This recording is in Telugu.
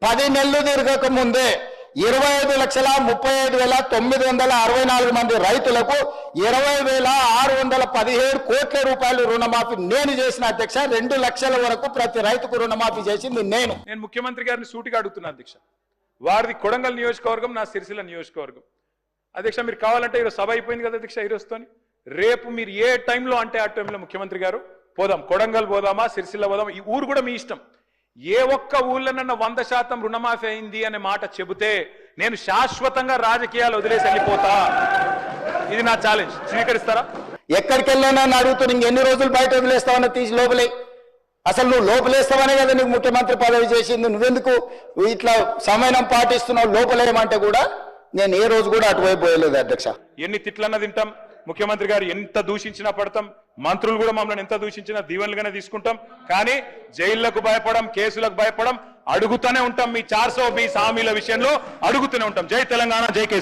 10 నెలలు తిరగక ముందే 25,35,964 మంది రైతులకు 20,617 కోట్ల రూపాయలు రుణమాఫీ నేను చేసిన అధ్యక్ష. 2 లక్షల వరకు ప్రతి రైతుకు రుణమాఫీ చేసింది నేను. ముఖ్యమంత్రి గారిని సూటిగా అడుగుతున్నా అధ్యక్ష. వారిది కొడంగల్ నియోజకవర్గం, నా సిరిసిల్ల నియోజకవర్గం. అధ్యక్ష మీరు కావాలంటే ఈరోజు సభ అయిపోయింది కదా అధ్యక్ష, ఈరోజుతోని రేపు మీరు ఏ టైంలో అంటే ఆ టైంలో ముఖ్యమంత్రి గారు పోదాం, కొడంగల్ పోదామా, సిరిసిల్ల పోదామా, ఈ ఊరు కూడా మీ ఇష్టం. ఏ ఒక్క ఊళ్ళోనన్నా 100% రుణమాఫీ అయింది అనే మాట చెబితే నేను శాశ్వతంగా రాజకీయాలు వదిలేసి వెళ్ళిపోతా. ఇది నా ఛాలెంజ్. స్వీకరిస్తారా? ఎక్కడికి వెళ్ళానా అడుగుతూ ఇంకెన్ని రోజులు బయట వదిలేస్తావన్నా తీసి లోపలే. అసలు నువ్వు లోపలేస్తావనే కదా నీకు ముఖ్యమంత్రి పదవి చేసింది. నువ్వెందుకు ఇట్లా సమయం పాటిస్తున్నావు? లోపలేమంటే కూడా నేను ఏ రోజు కూడా అటువైపు పోయలేదు అధ్యక్ష. ఎన్ని తిట్లన్నా తింటాం, ముఖ్యమంత్రి గారు ఎంత దూషించినా పడతాం, మంత్రులు కూడా మమ్మల్ని ఎంత దూషించినా దీవెనలుగానే తీసుకుంటాం. కానీ జైళ్లకు భయపడం, కేసులకు భయపడం, అడుగుతూనే ఉంటాం. మీ 420 హామీల విషయంలో అడుగుతూనే ఉంటాం. జై తెలంగాణ, జై కేసీఆర్.